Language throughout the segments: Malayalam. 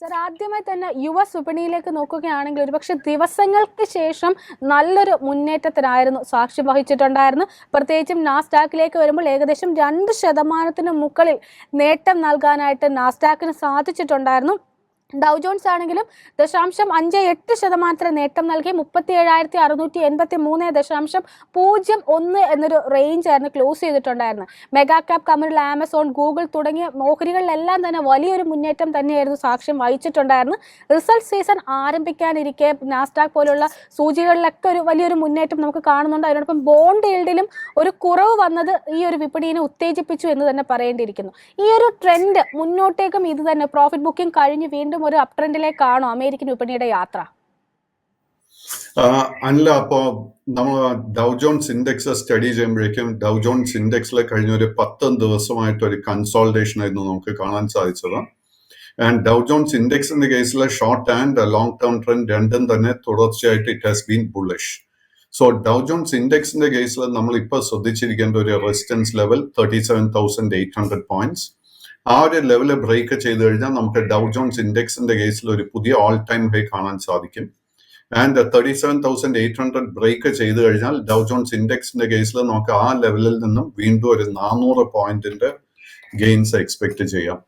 സർ, ആദ്യമായി തന്നെ യുഎസ് വിപണിയിലേക്ക് നോക്കുകയാണെങ്കിൽ ഒരുപക്ഷെ ദിവസങ്ങൾക്ക് ശേഷം നല്ലൊരു മുന്നേറ്റത്തിനായിരുന്നു സാക്ഷ്യം വഹിച്ചിട്ടുണ്ടായിരുന്നു. പ്രത്യേകിച്ചും നാസ്ഡാക്കിലേക്ക് വരുമ്പോൾ ഏകദേശം 2% മുകളിൽ നേട്ടം നൽകാനായിട്ട് നാസ്ഡാക്കിന് സാധിച്ചിട്ടുണ്ടായിരുന്നു. ഡൗ ജോൺസ് ആണെങ്കിലും 0.58% നേട്ടം നൽകി 37,683.01 എന്നൊരു റേഞ്ച് ആയിരുന്നു ക്ലോസ് ചെയ്തിട്ടുണ്ടായിരുന്നത്. മെഗാ ക്യാപ് കമ്പനികൾ ആമസോൺ, ഗൂഗിൾ തുടങ്ങിയ ഓഹരികളിലെല്ലാം തന്നെ വലിയൊരു മുന്നേറ്റം തന്നെയായിരുന്നു സാക്ഷ്യം വഹിച്ചിട്ടുണ്ടായിരുന്നത്. റിസൾട്ട് സീസൺ ആരംഭിക്കാനിരിക്കെ നാസ്ഡാക്ക് പോലുള്ള സൂചികളിലൊക്കെ ഒരു വലിയൊരു മുന്നേറ്റം നമുക്ക് കാണുന്നുണ്ട്. അതിനോടൊപ്പം ബോണ്ട് ഈൽഡിലും ഒരു കുറവ് വന്നത് ഈ ഒരു വിപണിയെ ഉത്തേജിപ്പിച്ചു എന്ന് തന്നെ പറയേണ്ടിയിരിക്കുന്നു. ഈ ഒരു ട്രെൻഡ് മുന്നോട്ടേക്കും ഇത് തന്നെ പ്രോഫിറ്റ് ബുക്കിംഗ് കഴിഞ്ഞ് വീണ്ടും ഒരു അപ് ട്രെൻഡിലേക്കാണോ അമേരിക്കൻ വിപണിയുടെ യാത്ര? അല്ല, അപ്പോ നമ്മൾ ഡൗ ജോൺസ് ഇൻഡെക്സ് സ്റ്റഡി ചെയ്യുമ്പോഴേക്കും ഡൗ ജോൺസ് ഇൻഡെക്സിൽ കഴിഞ്ഞ ഒരു 10 ദിവസമായിട്ട് ഒരു കൺസോൾട്ടേഷൻ ആയിരുന്നു നമുക്ക് കാണാൻ സാധിച്ചത്. ആൻഡ് ഡൗ ജോൺസ് ഇൻഡെക്സിന്റെ കേസിൽ short and long term trend രണ്ടും തന്നെ തുടർച്ചയായിട്ട് it has been bullish. So Dow Jones ഇൻഡെക്സിന്റെ കേസിൽ നമ്മൾ ഇപ്പോൾ ശ്രദ്ധിച്ചിരിക്കേണ്ട ഒരു റെസിസ്റ്റൻസ് ലെവൽ 37,800 പോയിന്റ്സ്. ആ ഒരു ലെവല് ബ്രേക്ക് ചെയ്ത് കഴിഞ്ഞാൽ നമുക്ക് ഡൗ ജോൺസ് ഇൻഡെക്സിന്റെ കേസിൽ ഒരു പുതിയ ഓൾ ടൈം ഹൈ കാണാൻ സാധിക്കും. ആൻഡ് 37,800 ബ്രേക്ക് ചെയ്ത് കഴിഞ്ഞാൽ ഡൗ ജോൺസ് ഇൻഡെക്സിന്റെ കേസിൽ നമുക്ക് ആ ലെവലിൽ നിന്നും വീണ്ടും ഒരു 400 പോയിന്റിന്റെ ഗെയിൻസ് എക്സ്പെക്ട് ചെയ്യാം.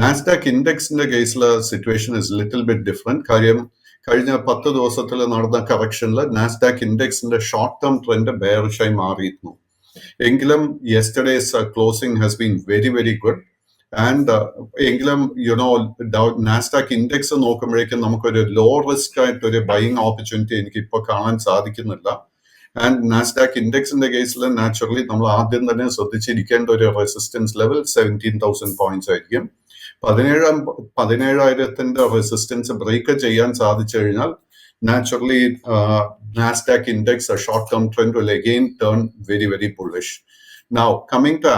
നാസ്ഡാക്ക് ഇൻഡെക്സിന്റെ കേസിൽ situation is little bit different. കാര്യം കഴിഞ്ഞ 10 ദിവസത്തിൽ നടന്ന കറക്ഷനിൽ നാസ്ഡാക്ക് ഇൻഡെക്സിന്റെ ഷോർട്ട് ടേം ട്രെൻഡ് ബെയറിഷായി മാറിയിരുന്നു. എങ്കിലും yesterday's closing has been very very good. And എങ്കിലും നാസ്ഡാക്ക് ഇൻഡെക്സ് നോക്കുമ്പോഴേക്കും നമുക്കൊരു ലോ റിസ്ക് ആയിട്ട് ഒരു ബൈയിങ് ഓപ്പർച്യൂണിറ്റി എനിക്ക് ഇപ്പോൾ കാണാൻ സാധിക്കുന്നില്ല. ആൻഡ് നാസ്ഡാക്ക് ഇൻഡെക്സിന്റെ കേസിൽ നാച്ചുറലി നമ്മൾ ആദ്യം തന്നെ ശ്രദ്ധിച്ചിരിക്കേണ്ട ഒരു റെസിസ്റ്റൻസ് ലെവൽ 17,000 പോയിന്റ്സ് ആയിരിക്കും. 17,000 റെസിസ്റ്റൻസ് ബ്രേക്ക് ചെയ്യാൻ സാധിച്ചു കഴിഞ്ഞാൽ naturally Nasdaq index short term trend will again turn very very bullish. Now coming to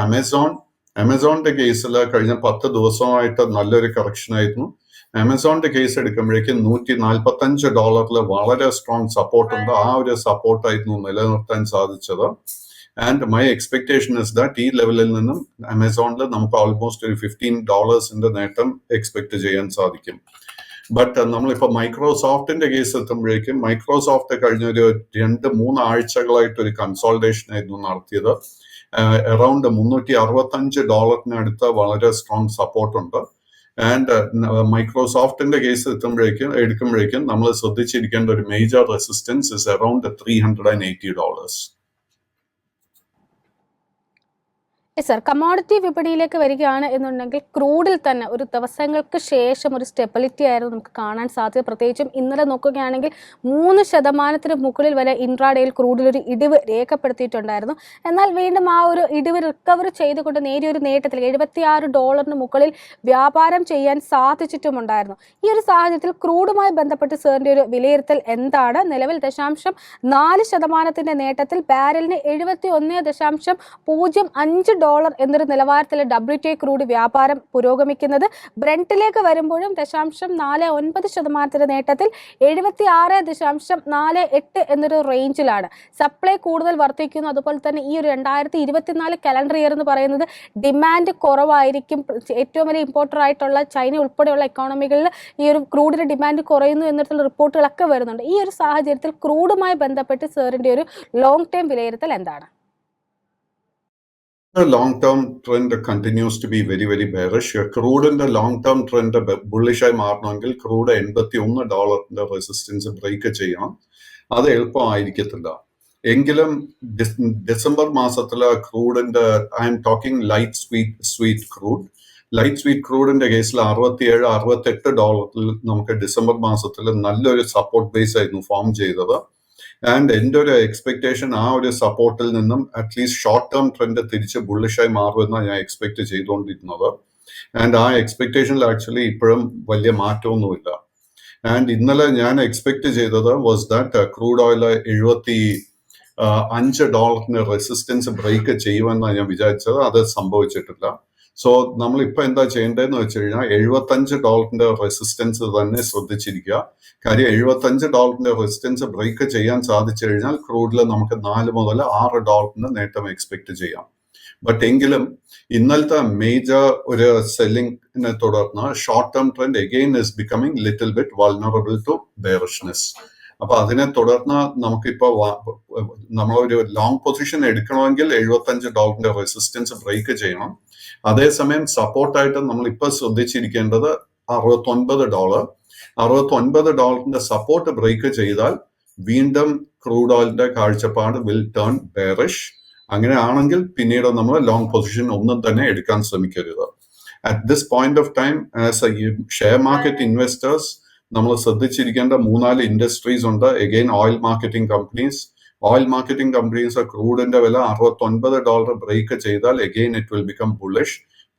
ആമസോണിന്റെ കേസിൽ കഴിഞ്ഞ 10 ദിവസമായിട്ട് നല്ലൊരു കറക്ഷൻ ആയിരുന്നു. ആമസോണിന്റെ കേസ് എടുക്കുമ്പോഴേക്കും $145 വളരെ സ്ട്രോങ് സപ്പോർട്ട് ഉണ്ട്. ആ ഒരു സപ്പോർട്ടായിരുന്നു നിലനിർത്താൻ സാധിച്ചത്. And my expectation is that ഈ ലെവലിൽ നിന്നും ആമസോണിൽ നമുക്ക് ഓൾമോസ്റ്റ് ഒരു $15 നേട്ടം എക്സ്പെക്ട് ചെയ്യാൻ സാധിക്കും. ബട്ട് നമ്മളിപ്പോൾ മൈക്രോസോഫ്റ്റിന്റെ കേസ് എത്തുമ്പോഴേക്കും മൈക്രോസോഫ്റ്റ് കഴിഞ്ഞ ഒരു 2-3 ആഴ്ചകളായിട്ട് ഒരു കൺസോൾട്ടേഷൻ ആയിരുന്നു നടത്തിയത്. അറൌണ്ട് $365 അടുത്ത് വളരെ സ്ട്രോങ് സപ്പോർട്ട് ഉണ്ട്. ആൻഡ് മൈക്രോസോഫ്റ്റിന്റെ കേസ് എടുക്കുമ്പോഴേക്കും നമ്മൾ ശ്രദ്ധിച്ചിരിക്കേണ്ട ഒരു major resistance is around $380. Sir, commodity വിപണിയിലേക്ക് വരികയാണ് എന്നുണ്ടെങ്കിൽ ക്രൂഡിൽ തന്നെ ഒരു ദിവസങ്ങൾക്ക് ശേഷം ഒരു സ്റ്റെബിലിറ്റി ആയിരുന്നു നമുക്ക് കാണാൻ സാധിച്ചത്. പ്രത്യേകിച്ചും ഇന്നലെ നോക്കുകയാണെങ്കിൽ 3% മുകളിൽ വരെ ഇൻട്രാഡേയിൽ ക്രൂഡിൽ ഒരു ഇടിവ് രേഖപ്പെടുത്തിയിട്ടുണ്ടായിരുന്നു. എന്നാൽ വീണ്ടും ആ ഒരു ഇടിവ് റിക്കവർ ചെയ്തുകൊണ്ട് നേരിയൊരു നേട്ടത്തിൽ $76 മുകളിൽ വ്യാപാരം ചെയ്യാൻ സാധിച്ചിട്ടുമുണ്ടായിരുന്നു. ഈ ഒരു സാഹചര്യത്തിൽ ക്രൂഡുമായി ബന്ധപ്പെട്ട് സാറിൻ്റെ ഒരു വിലയിരുത്തൽ എന്താണ്? നിലവിൽ 0.4% നേട്ടത്തിൽ ബാരലിന് $71.05 എന്നൊരു നിലവാരത്തിൽ WTI ക്രൂഡ് വ്യാപാരം പുരോഗമിക്കുന്നത്. ബ്രണ്ടിലേക്ക് വരുമ്പോഴും 0.49% നേട്ടത്തിൽ 76.48 എന്നൊരു റേഞ്ചിലാണ്. സപ്ലൈ കൂടുതൽ വർദ്ധിക്കുന്നു. അതുപോലെ തന്നെ ഈ ഒരു 2024 കലണ്ടർ ഇയർ എന്ന് പറയുന്നത് ഡിമാൻഡ് കുറവായിരിക്കും. ഏറ്റവും വലിയ ഇമ്പോർട്ടർ ആയിട്ടുള്ള ചൈന ഉൾപ്പെടെയുള്ള എക്കോണമികളിൽ ഈ ഒരു ക്രൂഡിന്റെ ഡിമാൻഡ് കുറയുന്നു എന്നുള്ള റിപ്പോർട്ടുകളൊക്കെ വരുന്നുണ്ട്. ഈ ഒരു സാഹചര്യത്തിൽ ക്രൂഡുമായി ബന്ധപ്പെട്ട് സാറിന്റെ ഒരു ലോങ് ടേം വിലയിരുത്തൽ എന്താണ്? The long-term trend continues to be very, very bearish. ക്രൂഡിന്റെ ലോങ് ടേം ട്രെൻഡ് ബുള്ളിഷായി മാറണമെങ്കിൽ ക്രൂഡ് $81 റെസിസ്റ്റൻസ് ബ്രേക്ക് ചെയ്യണം. അത് എളുപ്പമായിരിക്കത്തില്ല. എങ്കിലും ഡിസംബർ മാസത്തിലെ ക്രൂഡിന്റെ I'm talking light sweet ക്രൂഡിന്റെ കേസിൽ $67-68 നമുക്ക് ഡിസംബർ മാസത്തിൽ നല്ലൊരു സപ്പോർട്ട് ബേസ് ആയിരുന്നു ഫോം ചെയ്തത്. ആൻഡ് എൻ്റെ ഒരു എക്സ്പെക്ടേഷൻ ആ ഒരു സപ്പോർട്ടിൽ നിന്നും അറ്റ്ലീസ്റ്റ് ഷോർട്ട് ടേം ട്രെൻഡ് തിരിച്ച് ബുള്ളിഷായി മാറുമെന്നാണ് ഞാൻ എക്സ്പെക്ട് ചെയ്തുകൊണ്ടിരുന്നത്. ആൻഡ് ആ എക്സ്പെക്ടേഷനിൽ ആക്ച്വലി ഇപ്പോഴും വലിയ മാറ്റമൊന്നുമില്ല. ആൻഡ് ഇന്നലെ ഞാൻ എക്സ്പെക്ട് ചെയ്തത് was that crude oil $75 resistance break ചെയ്യുമെന്നാണ് ഞാൻ വിചാരിച്ചത്. അത് സംഭവിച്ചിട്ടില്ല. സോ നമ്മളിപ്പോൾ എന്താ ചെയ്യേണ്ടതെന്ന് വെച്ച് കഴിഞ്ഞാൽ $75 റെസിസ്റ്റൻസ് തന്നെ ശ്രദ്ധിച്ചിരിക്കുക. കാര്യം $75 റെസിസ്റ്റൻസ് ബ്രേക്ക് ചെയ്യാൻ സാധിച്ചു കഴിഞ്ഞാൽ ക്രൂഡിൽ നമുക്ക് $4 മുതൽ $6 നേട്ടം എക്സ്പെക്ട് ചെയ്യാം. ബട്ട് എങ്കിലും ഇന്നലത്തെ മേജർ ഒരു സെല്ലിങ്ങിനെ തുടർന്ന് short term trend again is becoming little bit vulnerable to ബെയറിഷ്നെസ്. അപ്പൊ അതിനെ തുടർന്ന് നമുക്കിപ്പോ നമ്മളൊരു ലോങ് പൊസിഷൻ എടുക്കണമെങ്കിൽ $75 റെസിസ്റ്റൻസ് ബ്രേക്ക് ചെയ്യണം. അതേസമയം സപ്പോർട്ടായിട്ട് നമ്മൾ ഇപ്പൊ ശ്രദ്ധിച്ചിരിക്കേണ്ടത് $69. $69 സപ്പോർട്ട് ബ്രേക്ക് ചെയ്താൽ വീണ്ടും ക്രൂഡ് ഓയിലിന്റെ കാഴ്ചപ്പാട് വിൽ ടേൺ ബെയറിഷ്. അങ്ങനെയാണെങ്കിൽ പിന്നീട് നമ്മൾ ലോങ് പൊസിഷൻ ഒന്നും തന്നെ എടുക്കാൻ ശ്രമിക്കരുത്. At this point of time as a share market investors നമ്മൾ ശ്രദ്ധിച്ചിരിക്കേണ്ട 3-4 ഇൻഡസ്ട്രീസ് ഉണ്ട്. എഗെയിൻ ഓയിൽ മാർക്കറ്റിംഗ് കമ്പനീസ് ക്രൂഡിന്റെ വില $69 ബ്രേക്ക് ചെയ്താൽ again it will become bullish.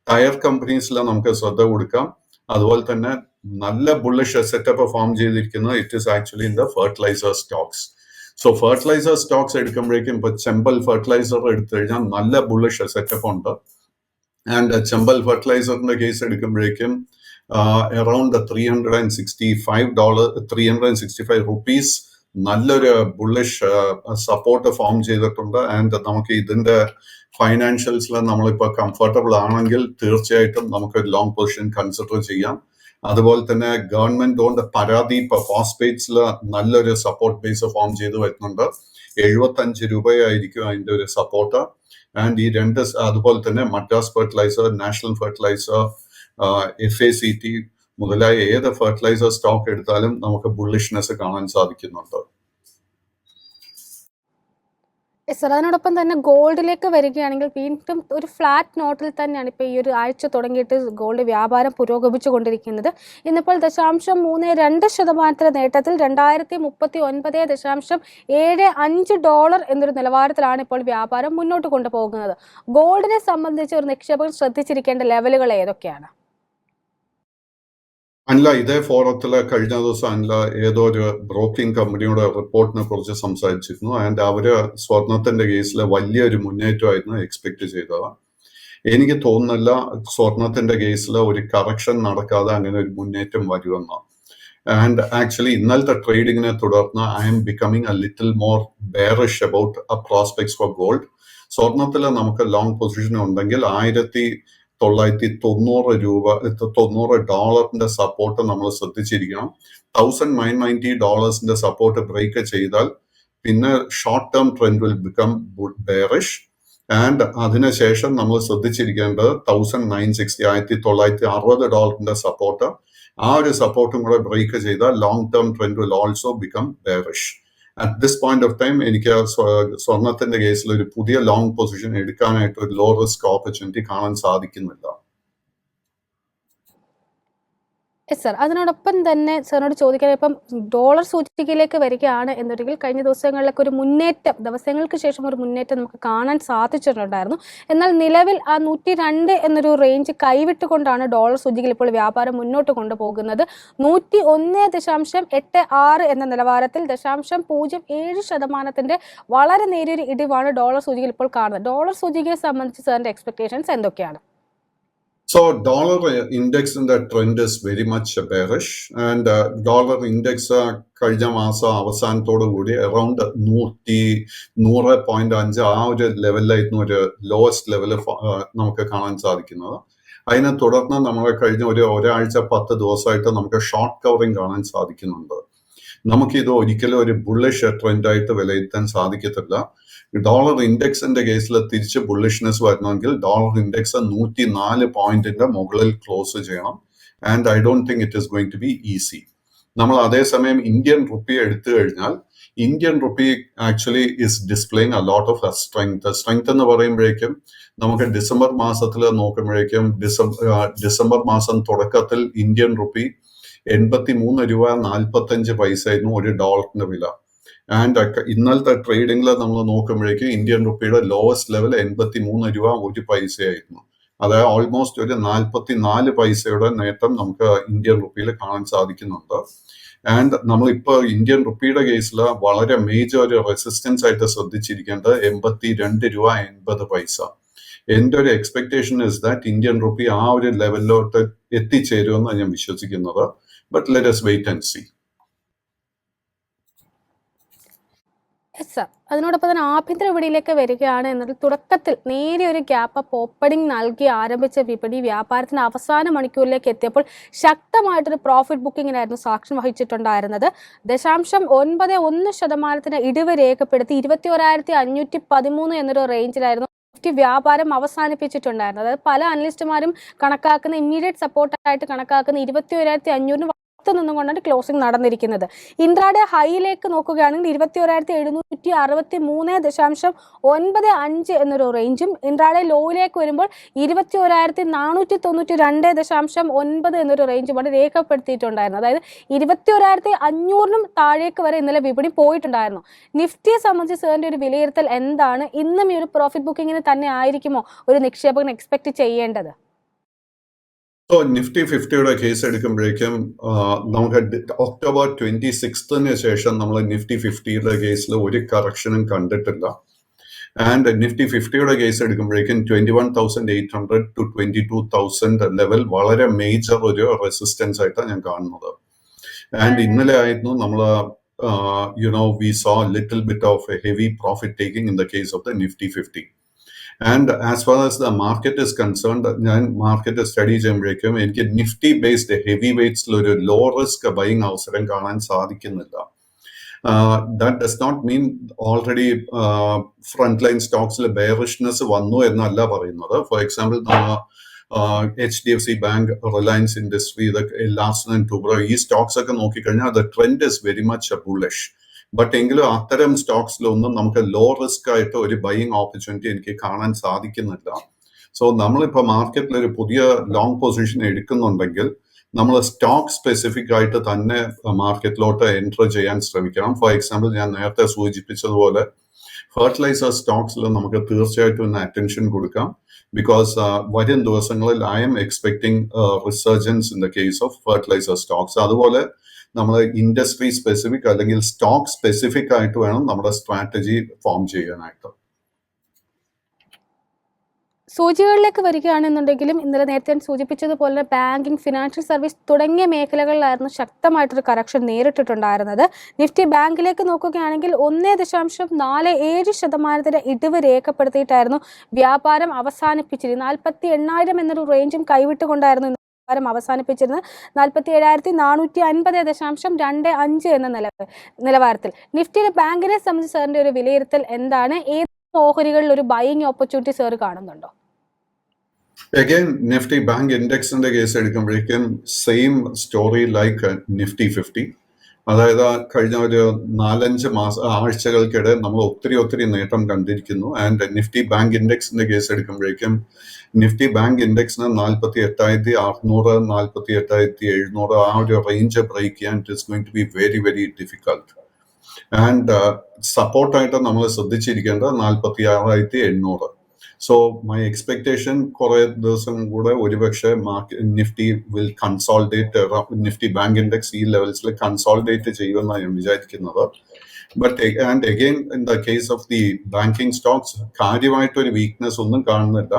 Tyre കമ്പനീസിൽ നമുക്ക് ശ്രദ്ധ കൊടുക്കാം. അതുപോലെ തന്നെ നല്ല ബുള്ളിഷ് സെറ്റപ്പ് ഫോം ചെയ്തിരിക്കുന്നത് it is actually in the fertiliser stocks. So fertiliser stocks എടുക്കുമ്പോഴേക്കും ഇപ്പൊ ചെമ്പൽ ഫെർട്ടിലൈസർ എടുത്തു കഴിഞ്ഞാൽ നല്ല ബുള്ളിഷ് സെറ്റപ്പ് ഉണ്ട്. ആൻഡ് ചെമ്പൽ ഫെർട്ടിലൈസറിന്റെ കേസ് എടുക്കുമ്പോഴേക്കും അറൌണ്ട് $365 നല്ലൊരു ബുള്ളിഷ് സപ്പോർട്ട് ഫോം ചെയ്തിട്ടുണ്ട്. ആൻഡ് നമുക്ക് ഇതിന്റെ ഫൈനാൻഷ്യൽസിൽ നമ്മളിപ്പോൾ കംഫർട്ടബിൾ ആണെങ്കിൽ തീർച്ചയായിട്ടും നമുക്ക് ലോങ് പൊസിഷൻ കൺസിഡർ ചെയ്യാം. അതുപോലെ തന്നെ ഗവൺമെന്റ് ഓൺഡ് പരാദീപ് ഫോസ്ഫേറ്റ്സിൽ നല്ലൊരു സപ്പോർട്ട് ബേസ് ഫോം ചെയ്ത് വരുന്നുണ്ട്. $75 ആയിരിക്കും അതിന്റെ ഒരു സപ്പോർട്ട്. ആൻഡ് ഈ രണ്ട് അതുപോലെ തന്നെ Madras fertiliser, national fertiliser, FACT മുതലായ ഏത് ഫെർട്ടിലൈസർ സ്റ്റോക്ക് എടുത്താലും നമുക്ക് ബുള്ളിഷ്നെസ് കാണാൻ സാധിക്കുന്നുണ്ട്. സർ, അതിനോടൊപ്പം തന്നെ ഗോൾഡിലേക്ക് വരികയാണെങ്കിൽ വീണ്ടും ഒരു ഫ്ലാറ്റ് നോട്ടിൽ തന്നെയാണ് ഇപ്പോൾ ഈ ഒരു ആഴ്ച തുടങ്ങിയിട്ട് ഗോൾഡ് വ്യാപാരം പുരോഗമിച്ചു കൊണ്ടിരിക്കുന്നത്. ഇന്നിപ്പോൾ 0.32% നേട്ടത്തിൽ $2039.75 എന്നൊരു നിലവാരത്തിലാണ് ഇപ്പോൾ വ്യാപാരം മുന്നോട്ട് കൊണ്ടുപോകുന്നത്. ഗോൾഡിനെ സംബന്ധിച്ച് ഒരു നിക്ഷേപകർ ശ്രദ്ധിച്ചിരിക്കേണ്ട ലെവലുകൾ ഏതൊക്കെയാണ്? അല്ല, ഇതേ ഫോറത്തില് കഴിഞ്ഞ ദിവസം അല്ല ഏതോ ഒരു ബ്രോക്കിംഗ് കമ്പനിയുടെ റിപ്പോർട്ടിനെ കുറിച്ച് സംസാരിച്ചിരുന്നു. ആൻഡ് അവര് സ്വർണത്തിന്റെ കേസിൽ വലിയൊരു മുന്നേറ്റമായിരുന്നു എക്സ്പെക്ട് ചെയ്തത്. എനിക്ക് തോന്നുന്നില്ല സ്വർണത്തിന്റെ കേസിൽ ഒരു കറക്ഷൻ നടക്കാതെ അങ്ങനെ ഒരു മുന്നേറ്റം വരുമെന്ന്. ആൻഡ് ആക്ച്വലി ഇന്നലത്തെ ട്രേഡിങ്ങിനെ തുടർന്ന് I am becoming a little more bearish about a prospects for gold. സ്വർണത്തിൽ നമുക്ക് ലോങ് പൊസിഷൻ ഉണ്ടെങ്കിൽ $1990 സപ്പോർട്ട് നമ്മൾ ശ്രദ്ധിച്ചിരിക്കണം. $1990 സപ്പോർട്ട് ബ്രേക്ക് ചെയ്താൽ പിന്നെ short term trend will become bearish. And അതിനുശേഷം നമ്മൾ ശ്രദ്ധിച്ചിരിക്കേണ്ടത് $1960 സപ്പോർട്ട്. ആ ഒരു സപ്പോർട്ടും കൂടെ ബ്രേക്ക് ചെയ്താൽ long term trend will also become bearish. At this point of time എനിക്ക് സ്വർണത്തിന്റെ കേസിൽ ഒരു പുതിയ ലോങ് പൊസിഷൻ എടുക്കാനായിട്ട് ഒരു ലോ റിസ്ക് ഓപ്പർച്യൂണിറ്റി കാണാൻ സാധിക്കുന്നില്ല. സർ, അതിനോടൊപ്പം തന്നെ സാറിനോട് ചോദിക്കാൻ, ഇപ്പം ഡോളർ സൂചികയിലേക്ക് വരികയാണ് എന്നുണ്ടെങ്കിൽ കഴിഞ്ഞ ദിവസങ്ങളിലൊക്കെ ഒരു മുന്നേറ്റം, ദിവസങ്ങൾക്ക് ശേഷം ഒരു മുന്നേറ്റം നമുക്ക് കാണാൻ സാധിച്ചിട്ടുണ്ടായിരുന്നു. എന്നാൽ നിലവിൽ ആ 102 എന്നൊരു റേഞ്ച് കൈവിട്ടുകൊണ്ടാണ് ഡോളർ സൂചികയിൽ ഇപ്പോൾ വ്യാപാരം മുന്നോട്ട് കൊണ്ടുപോകുന്നത്. 101.86 എന്ന നിലവാരത്തിൽ 0.07% വളരെ നേരിയൊരു ഇടിവാണ് ഡോളർ സൂചികയിൽ ഇപ്പോൾ കാണുന്നത്. ഡോളർ സൂചികയെ സംബന്ധിച്ച് സാറിന്റെ എക്സ്പെക്ടേഷൻസ് എന്തൊക്കെയാണ്? So dollar index in the trend is very much bearish, and dollar index കഴിഞ്ഞ മാസം അവസാനത്തോടു കൂടി അറൌണ്ട് 100.5 ആ ഒരു ലെവലിലായിരുന്നു ഒരു ലോവസ്റ്റ് ലെവല് നമുക്ക് കാണാൻ സാധിക്കുന്നത്. അതിനെ തുടർന്ന് നമ്മൾ കഴിഞ്ഞ ഒരാഴ്ച 10 ദിവസമായിട്ട് നമുക്ക് ഷോർട്ട് കവറിങ് കാണാൻ സാധിക്കുന്നുണ്ട്. നമുക്കിത് ഒരിക്കലും ഒരു ബുള്ളിഷ് ട്രെൻഡായിട്ട് വിലയിരുത്താൻ സാധിക്കത്തില്ല. ഡോളർ ഇൻഡെക്സിന്റെ കേസിൽ തിരിച്ച് ബുള്ളിഷ്നെസ് വരണമെങ്കിൽ ഡോളർ ഇൻഡെക്സ് 104 പോയിന്റിന്റെ മുകളിൽ ക്ലോസ് ചെയ്യണം. And I don't think it is going to be easy. നമ്മൾ അതേസമയം ഇന്ത്യൻ റുപ്പി എടുത്തു കഴിഞ്ഞാൽ Indian rupee actually is displaying a lot of strength എന്ന് പറയുമ്പോഴേക്കും നമുക്ക് ഡിസംബർ മാസത്തിൽ നോക്കുമ്പോഴേക്കും ഡിസംബർ മാസം തുടക്കത്തിൽ ഇന്ത്യൻ റുപ്പി $83.45 ആയിരുന്നു ഒരു ഡോളറിന്റെ വില. ആൻഡ് ഇന്നലത്തെ ട്രേഡിംഗിൽ നമ്മൾ നോക്കുമ്പോഴേക്കും ഇന്ത്യൻ റുപ്പിയുടെ ലോവസ്റ്റ് ലെവൽ $83.01 ആയിരുന്നു. അതായത് ഓൾമോസ്റ്റ് ഒരു 44 പൈസയുടെ നേട്ടം നമുക്ക് ഇന്ത്യൻ റുപ്പിയിൽ കാണാൻ സാധിക്കുന്നുണ്ട്. ആൻഡ് നമ്മളിപ്പോ ഇന്ത്യൻ റുപ്പിയുടെ കേസിൽ വളരെ മേജർ ഒരു റെസിസ്റ്റൻസ് ആയിട്ട് ശ്രദ്ധിച്ചിരിക്കേണ്ടത് $82.80. എന്റെ ഒരു expectation is that Indian rupee ആ ഒരു ലെവലിലോട്ട് എത്തിച്ചേരുമെന്ന് ഞാൻ വിശ്വസിക്കുന്നത്. But let us wait and see. Yes sir. അതിനോടൊപ്പം തന്നെ ആഭ്യന്തര വിപണിയിലേക്ക് വരികയാണ് എന്നത് തുടക്കത്തിൽ നേരിയ ഒരു ഗ്യാപ്പ് അപ്പ് ഓപ്പണിംഗ് നൽകി ആരംഭിച്ച വിപണി വ്യാപാരത്തിന് അവസാന മണിക്കൂറിലേക്ക് എത്തിയപ്പോൾ ശക്തമായിട്ടൊരു പ്രോഫിറ്റ് ബുക്കിങ്ങിനായിരുന്നു സാക്ഷ്യം വഹിച്ചിട്ടുണ്ടായിരുന്നത്. 0.91% ഇടിവ് രേഖപ്പെടുത്തി 21,513 എന്നൊരു റേഞ്ചിലായിരുന്നു നിഫ്റ്റി വ്യാപാരം അവസാനിപ്പിച്ചിട്ടുണ്ടായിരുന്നത്. അതായത് പല അനലിസ്റ്റുമാരും കണക്കാക്കുന്ന ഇമ്മീഡിയറ്റ് സപ്പോർട്ടായിട്ട് കണക്കാക്കുന്ന 21,500 നിന്നുകൊണ്ടാണ് ക്ലോസിംഗ് നടന്നിരിക്കുന്നത്. ഇൻട്രാഡേ ഹൈയിലേക്ക് നോക്കുകയാണെങ്കിൽ 21,793.95 എന്നൊരു റേഞ്ചും ഇൻട്രാഡേ ലോയിലേക്ക് വരുമ്പോൾ 21,492.9 എന്നൊരു റേഞ്ചുമാണ് രേഖപ്പെടുത്തിയിട്ടുണ്ടായിരുന്നത്. അതായത് 21,500 താഴേക്ക് വരെ ഇന്നലെ വിപണി പോയിട്ടുണ്ടായിരുന്നു. നിഫ്റ്റിയെ സംബന്ധിച്ച് സാറിന്റെ ഒരു വിലയിരുത്തൽ എന്താണ്? ഇന്നും ഈ ഒരു പ്രോഫിറ്റ് ബുക്കിങ്ങിന് തന്നെ ആയിരിക്കുമോ ഒരു നിക്ഷേപകൻ എക്സ്പെക്ട് ചെയ്യേണ്ടത്? സോ നിഫ്റ്റി 50യുടെ കേസ് എടുക്കുമ്പോഴേക്കും നമുക്ക് ഒക്ടോബർ 26ന് ശേഷം നമ്മൾ നിഫ്റ്റി 50യുടെ കേസിൽ ഒരു കറക്ഷനും കണ്ടിട്ടില്ല. ആൻഡ് നിഫ്റ്റി 50യുടെ കേസ് എടുക്കുമ്പോഴേക്കും 21,800 to 22,000 ലെവൽ വളരെ മേജർ ഒരു റെസിസ്റ്റൻസ് ആയിട്ടാണ് ഞാൻ കാണുന്നത്. ആൻഡ് ഇന്നലെ ആയിരുന്നു നമ്മൾ we saw a little bit of a heavy profit taking in the case of the Nifty 50. And as far as the market is concerned, ഞാൻ മാർക്കറ്റ് സ്റ്റഡി ചെയ്യുമ്പോഴേക്കും എനിക്ക് നിഫ്റ്റി ബേസ്ഡ് ഹെവി വെയ്റ്റ്സിൽ ഒരു ലോ റിസ്ക് ബൈയിങ് അവസരം കാണാൻ സാധിക്കുന്നില്ല. That does not mean already front line സ്റ്റോക്സിൽ ബെയറിഷ്നെസ് വന്നു എന്നല്ല പറയുന്നത്. For example HDFC bank, Reliance industry, ഇതൊക്കെ ലാസ്റ്റ് ആൻഡ് ടൂബ്രോ, ഈ സ്റ്റോക്സ് ഒക്കെ നോക്കിക്കഴിഞ്ഞാൽ the trend is very much bullish. But എങ്കിലും അത്തരം സ്റ്റോക്സിലൊന്നും നമുക്ക് ലോ റിസ്ക് ആയിട്ട് ഒരു ബൈയിങ് ഓപ്പർച്യൂണിറ്റി എനിക്ക് കാണാൻ സാധിക്കുന്നില്ല. സോ നമ്മളിപ്പോൾ മാർക്കറ്റിൽ ഒരു പുതിയ ലോങ് പൊസിഷൻ എടുക്കുന്നുണ്ടെങ്കിൽ നമ്മൾ സ്റ്റോക്ക് സ്പെസിഫിക് ആയിട്ട് തന്നെ മാർക്കറ്റിലോട്ട് എൻറ്റർ ചെയ്യാൻ ശ്രമിക്കണം. ഫോർ എക്സാമ്പിൾ ഞാൻ നേരത്തെ സൂചിപ്പിച്ചതുപോലെ ഫെർട്ടിലൈസർ സ്റ്റോക്സിൽ നമുക്ക് തീർച്ചയായിട്ടും ഒന്ന് അറ്റൻഷൻ കൊടുക്കാം. ബിക്കോസ് വരും ദിവസങ്ങളിൽ I am expecting resurgence in the case of fertiliser stocks. അതുപോലെ നമ്മൾ ഇൻഡസ്ട്രി സ്പെസിഫിക് അല്ലെങ്കിൽ സ്റ്റോക്ക് സ്പെസിഫിക് ആയിട്ട് വേണം നമ്മുടെ സ്ട്രാറ്റജി ഫോം ചെയ്യാനായിട്ട്. സൂചികളിലേക്ക് വരികയാണെന്നുണ്ടെങ്കിലും ഇന്നലെ നേരത്തെ ഞാൻ സൂചിപ്പിച്ചതുപോലെ ബാങ്കിങ്, ഫിനാൻഷ്യൽ സർവീസ് തുടങ്ങിയ മേഖലകളിലായിരുന്നു ശക്തമായിട്ടൊരു കറക്ഷൻ നേരിട്ടിട്ടുണ്ടായിരുന്നത്. നിഫ്റ്റി ബാങ്കിലേക്ക് നോക്കുകയാണെങ്കിൽ 1.47% ഇടിവ് രേഖപ്പെടുത്തിയിട്ടായിരുന്നു വ്യാപാരം അവസാനിപ്പിച്ചിരുന്നത്. 48,000 എന്നൊരു റേഞ്ചും കൈവിട്ടുകൊണ്ടായിരുന്നു വ്യാപാരം അവസാനിപ്പിച്ചിരുന്നത്. 47,450.25 എന്ന നിലവാരത്തിൽ. നിഫ്റ്റിയുടെ ബാങ്കിനെ സംബന്ധിച്ച് സാറിന്റെ ഒരു വിലയിരുത്തൽ എന്താണ്? ഏത് ഓഹരികളിൽ ഒരു ബൈയിങ് ഓപ്പർച്യൂണിറ്റി സാർ കാണുന്നുണ്ടോ? അഗൈൻ നിഫ്റ്റി ബാങ്ക് ഇൻഡെക്സിന്റെ കേസ് എടുക്കുമ്പോഴേക്കും സെയിം സ്റ്റോറി ലൈക്ക് നിഫ്റ്റി 50. അതായത് കഴിഞ്ഞ ഒരു 4-5 ആഴ്ചകൾക്കിടെ നമ്മൾ ഒത്തിരി നേട്ടം കണ്ടിരിക്കുന്നു. ആൻഡ് നിഫ്റ്റി ബാങ്ക് ഇൻഡെക്സിന്റെ കേസ് എടുക്കുമ്പോഴേക്കും നിഫ്റ്റി ബാങ്ക് ഇൻഡെക്സിന് 48,600, 48,700 ആ ഒരു റേഞ്ച് ബ്രേക്ക് ചെയ്യാൻ it is going to be very very difficult. And സപ്പോർട്ടായിട്ട് നമ്മൾ ശ്രദ്ധിച്ചിരിക്കേണ്ടത് 46,800. സോ മൈ എക്സ്പെക്ടേഷൻ കുറെ ദിവസം കൂടെ ഒരുപക്ഷെ Nifty will consolidate, Nifty bank index ഈ ലെവൽസിൽ കൺസോൾഡേറ്റ് ചെയ്യുമെന്നാണ് ഞാൻ വിചാരിക്കുന്നത്. But and again in the case of the banking stocks കാര്യമായിട്ടൊരു വീക്ക്നെസ് ഒന്നും കാണുന്നില്ല.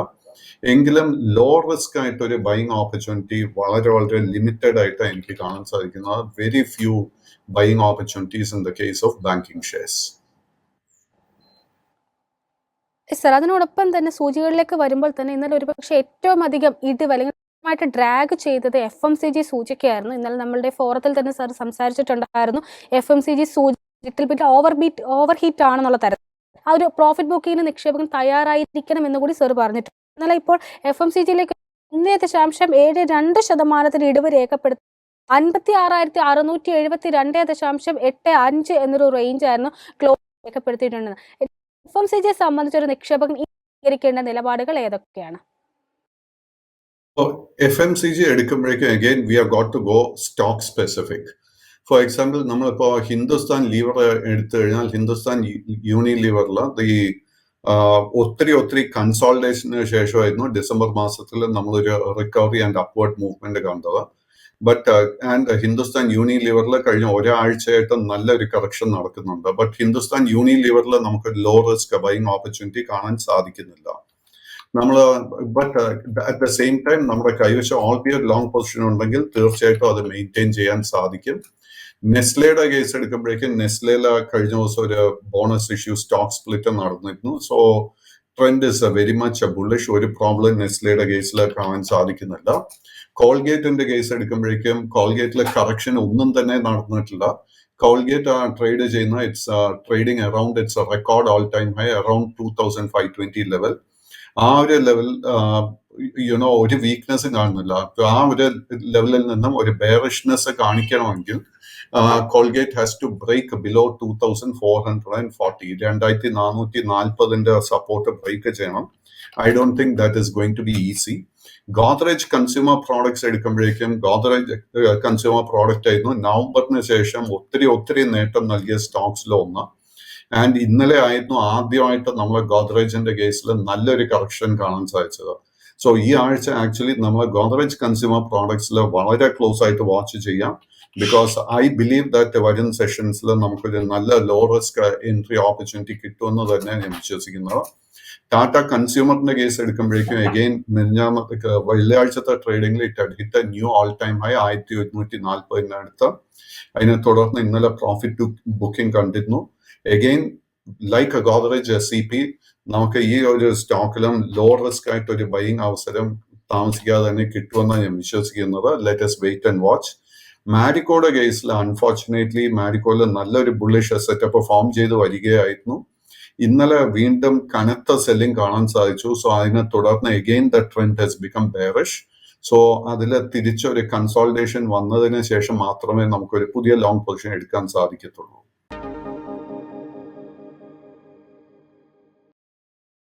എങ്കിലും ലോ റിസ്ക് ആയിട്ടൊരു ബൈയിങ് ഓപ്പർച്യൂണിറ്റി വളരെ ലിമിറ്റഡ് ആയിട്ട് എനിക്ക് കാണാൻ സാധിക്കുന്നത്. Very few buying opportunities in the case of banking shares. Sir, അതിനോടൊപ്പം തന്നെ സൂചികളിലേക്ക് വരുമ്പോൾ തന്നെ ഇന്നലെ ഒരുപക്ഷെ ഏറ്റവും അധികം ഇടിവ് അല്ലെങ്കിൽ ഡ്രാഗ് ചെയ്തത് FMCG സൂചിക്കായിരുന്നു. ഇന്നലെ നമ്മളുടെ ഫോറത്തിൽ തന്നെ സാർ സംസാരിച്ചിട്ടുണ്ടായിരുന്നു. FMCG സൂചി ലിറ്റിൽ ബിറ്റ് ഓവർ ഹീറ്റ് ആണെന്നുള്ള തരത്തിൽ ആ ഒരു പ്രോഫിറ്റ് ബുക്കിങ്ങിന് നിക്ഷേപകൻ തയ്യാറായിരിക്കണം എന്ന് കൂടി സാർ പറഞ്ഞിട്ടുണ്ട്. ഇന്നലെ ഇപ്പോൾ FMCGയിലേക്ക് 1.72% ഇടിവ് രേഖപ്പെടുത്തി 56,672.85 എന്നൊരു റേഞ്ചായിരുന്നു ക്ലോസ് രേഖപ്പെടുത്തിയിട്ടുള്ളത്. FMCGയെ സംബന്ധിച്ചൊരു നിക്ഷേപകൻ സ്വീകരിക്കേണ്ട നിലപാടുകൾ ഏതൊക്കെയാണ്? FMCG എടുക്കുമ്പോഴേക്കും again we have got to go stock specific. For example നമ്മളിപ്പോൾ ഹിന്ദുസ്ഥാൻ ലീവർ എടുത്തു കഴിഞ്ഞാൽ ഹിന്ദുസ്ഥാൻ യൂണിലീവറിൽ ഈ ഒത്തിരി കൺസോൾട്ടേഷന് ശേഷമായിരുന്നു ഡിസംബർ മാസത്തിൽ നമ്മളൊരു റിക്കവറി ആൻഡ് അപ്വേർഡ് മൂവ്മെന്റ് കണ്ടത്. ബട്ട് ആൻഡ് ഹിന്ദുസ്ഥാൻ യൂണിലീവറിൽ കഴിഞ്ഞ ഒരാഴ്ചയായിട്ട് നല്ലൊരു കറക്ഷൻ നടക്കുന്നുണ്ട്. ബട്ട് ഹിന്ദുസ്ഥാൻ യൂണിലീവറിൽ നമുക്ക് ലോ റിസ്ക് ബൈയിങ് ഓപ്പർച്യൂണിറ്റി കാണാൻ സാധിക്കുന്നില്ല. നമ്മൾ but at the same time നമ്മുടെ കൈവശം ഓൾറെഡി ലോങ് പൊസിഷൻ ഉണ്ടെങ്കിൽ തീർച്ചയായിട്ടും അത് മെയിൻറ്റെയിൻ ചെയ്യാൻ സാധിക്കും. നെസ്ലയുടെ കേസ് എടുക്കുമ്പോഴേക്കും നെസ്ലയിലെ കഴിഞ്ഞ ദിവസം ഒരു ബോണസ് ഇഷ്യൂ സ്റ്റോക്ക് സ്പ്ലിറ്റ് നടന്നിരുന്നു. So trend is very much bullish. ഒരു പ്രോബ്ലം നെസ്ലയുടെ കേസിൽ കാണാൻ സാധിക്കുന്നില്ല. കോൾഗേറ്റിന്റെ കേസ് എടുക്കുമ്പോഴേക്കും കോൾഗേറ്റിലെ കറക്ഷൻ ഒന്നും തന്നെ നടന്നിട്ടില്ല. കോൾഗേറ്റ് ട്രേഡ് ചെയ്യുന്ന it's trading around it's record all time high around 2520 level. ആ ഒരു ലെവൽ യുനോ ഒരു വീക്ക്നെസ് കാണുന്നില്ല. ആ ഒരു ലെവലിൽ നിന്നും ഒരു ബെയറിഷ്നെസ് കാണിക്കണമെങ്കിൽ Colgate has to break below 2440. 2440 support break ചെയ്യണം. I don't think that is going to be easy. Godrej consumer products എടുക്കുമ്പോഴേക്കും ഗോദ്രേജ് കൺസ്യൂമർ പ്രോഡക്റ്റ് ആയിരുന്നു നവംബറിന് ശേഷം ഒത്തിരി നേട്ടം നൽകിയ സ്റ്റോക്സിൽ ഒന്ന്. ആൻഡ് ഇന്നലെ ആയിരുന്നു ആദ്യമായിട്ട് നമ്മൾ ഗോദ്രേജിന്റെ കേസിൽ നല്ലൊരു കറക്ഷൻ കാണാൻ സാധിച്ചത്. സോ ഈ ആഴ്ച ആക്ച്വലി നമ്മൾ ഗോദ്രേജ് കൺസ്യൂമർ പ്രോഡക്ട്സിൽ വളരെ ക്ലോസ് ആയിട്ട് വാച്ച് ചെയ്യാം. ബിക്കോസ് ഐ ബിലീവ് ദാറ്റ് വരുന്ന സെഷൻസിൽ നമുക്കൊരു നല്ല ലോ റിസ്ക് എൻട്രി ഓപ്പർച്യൂണിറ്റി കിട്ടുമെന്ന് തന്നെ ഞാൻ വിശ്വസിക്കുന്നത്. ടാറ്റ കൺസ്യൂമറിന്റെ കേസ് എടുക്കുമ്പോഴേക്കും അഗെയിൻ വെള്ളിയാഴ്ചത്തെ ട്രേഡിംഗിൽ it hit new all time high 1140 അടുത്ത്. അതിനെ തുടർന്ന് ഇന്നലെ പ്രോഫിറ്റ് ബുക്കിംഗ് കണ്ടിരുന്നു. അഗെയിൻ ലൈക്ക് ഗോദ്രേജ് SCP നമുക്ക് ഈ ഒരു സ്റ്റോക്കിലും ലോ റിസ്ക് ആയിട്ട് ഒരു ബൈയിങ് അവസരം താമസിക്കാതെ തന്നെ കിട്ടുമെന്നാണ് ഞാൻ വിശ്വസിക്കുന്നത്. Let us wait and watch. മാരിക്കോയുടെ കേസിൽ അൺഫോർച്ചുനേറ്റ്ലി മാരിക്കോയിൽ നല്ലൊരു ബുള്ളിഷ് സെറ്റപ്പ് ഫോം ചെയ്ത് വരികയായിരുന്നു. ഇന്നലെ വീണ്ടും കനത്ത സെല്ലിംഗ് കാണാൻ സാധിച്ചു. സോ അതിനെ തുടർന്ന് again the trend has become bearish. So അതിൽ തിരിച്ചൊരു കൺസോൾട്ടേഷൻ വന്നതിന് ശേഷം മാത്രമേ നമുക്കൊരു പുതിയ ലോങ് പൊസിഷൻ എടുക്കാൻ സാധിക്കത്തുള്ളൂ.